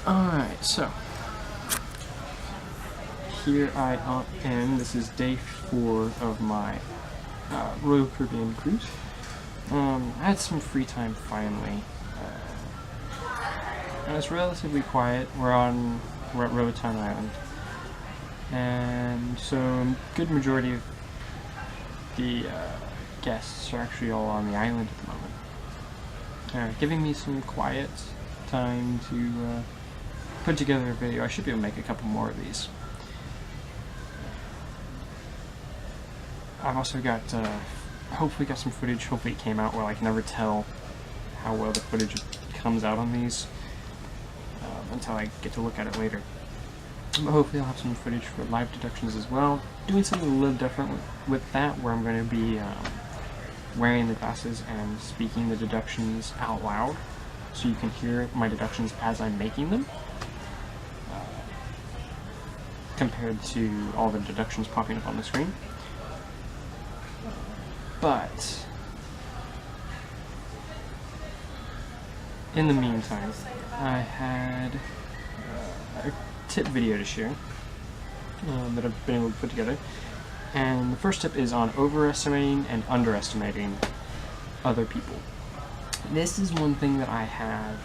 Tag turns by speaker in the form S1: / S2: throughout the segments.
S1: Alright, so here I am. This is day 4 of my Royal Caribbean cruise. I had some free time finally. And it's relatively quiet. We're at Roatan Island. And so a good majority of the guests are actually all on the island at the moment. Giving me some quiet time to put together a video. I should be able to make a couple more of these. I've also got, hopefully got some footage. Hopefully it came out well. I can never tell how well the footage comes out on these until I get to look at it later. But hopefully I'll have some footage for live deductions as well. Doing something a little different with that, where I'm going to be wearing the glasses and speaking the deductions out loud, so you can hear my deductions as I'm making them, compared to all the deductions popping up on the screen. But in the meantime, I had a tip video to share that I've been able to put together. And the first tip is on overestimating and underestimating other people. This is one thing that I have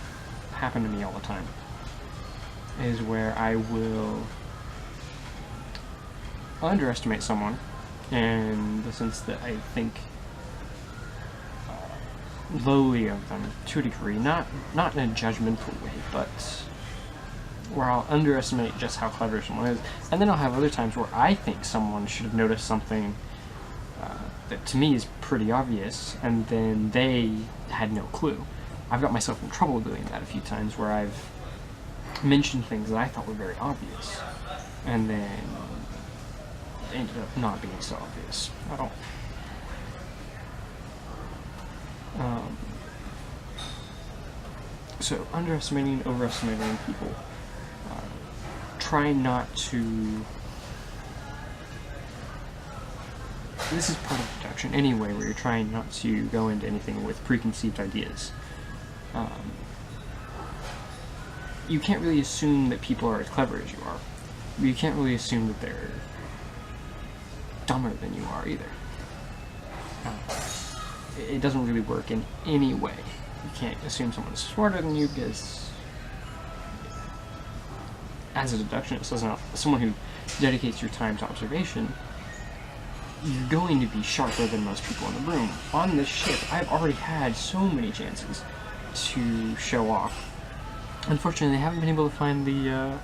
S1: happen to me all the time, is where I will underestimate someone in the sense that I think lowly of them to a degree, not in a judgmental way, but where I'll underestimate just how clever someone is. And then I'll have other times where I think someone should have noticed something that to me is pretty obvious, and then they had no clue. I've got myself in trouble doing that a few times, where I've mentioned things that I thought were very obvious, and then it ended up not being so obvious at all. So underestimating, overestimating people. Try not to... This is part of deduction anyway, where you're trying not to go into anything with preconceived ideas. You can't really assume that people are as clever as you are. You can't really assume that they're dumber than you are either. It doesn't really work in any way. You can't assume someone's smarter than you, because as a deductionist, someone who dedicates your time to observation, you're going to be sharper than most people in the room. On this ship, I've already had so many chances to show off. Unfortunately, I haven't been able to find the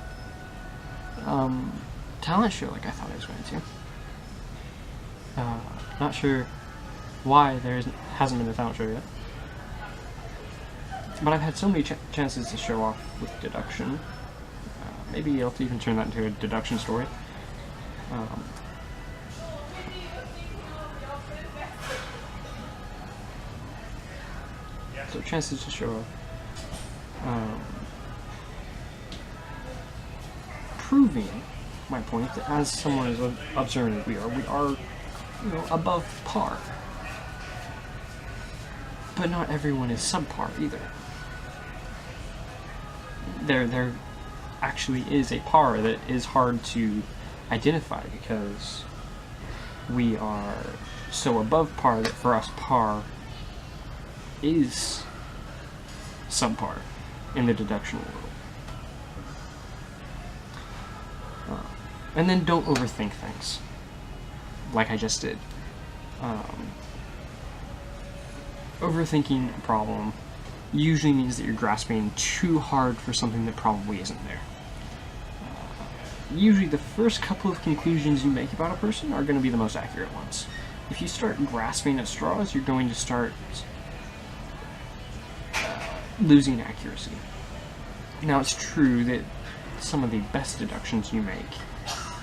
S1: talent show like I thought I was going to. Not sure why there hasn't been a talent show yet. But I've had so many chances to show off with deduction. Maybe I'll even turn that into a deduction story. So chances to show off. Proving my point that as someone as observant as we are, you know, above par. But not everyone is subpar either. There actually is a par that is hard to identify, because we are so above par that for us par is subpar in the deduction world. And then don't overthink things, like I just did. Overthinking a problem usually means that you're grasping too hard for something that probably isn't there. Usually the first couple of conclusions you make about a person are going to be the most accurate ones. If you start grasping at straws, you're going to start losing accuracy. Now, it's true that some of the best deductions you make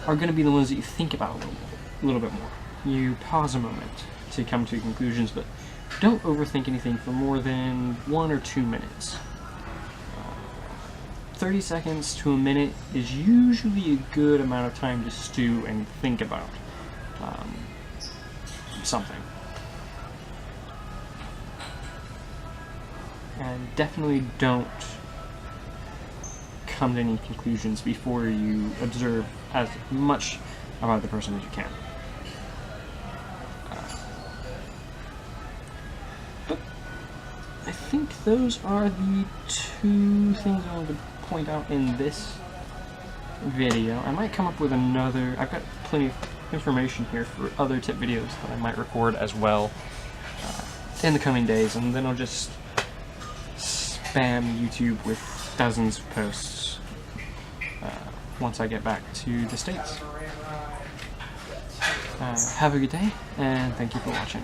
S1: are going to be the ones that you think about a little bit more. You pause a moment to come to conclusions, but don't overthink anything for more than 1 or 2 minutes. 30 seconds to a minute is usually a good amount of time to stew and think about something. And definitely don't come to any conclusions before you observe as much about the person as you can. But I think those are the two things I wanted to point out in this video. I might come up with another. I've got plenty of information here for other tip videos that I might record as well in the coming days, and then I'll just spam YouTube with dozens of posts once I get back to the States. Have a good day, and thank you for watching.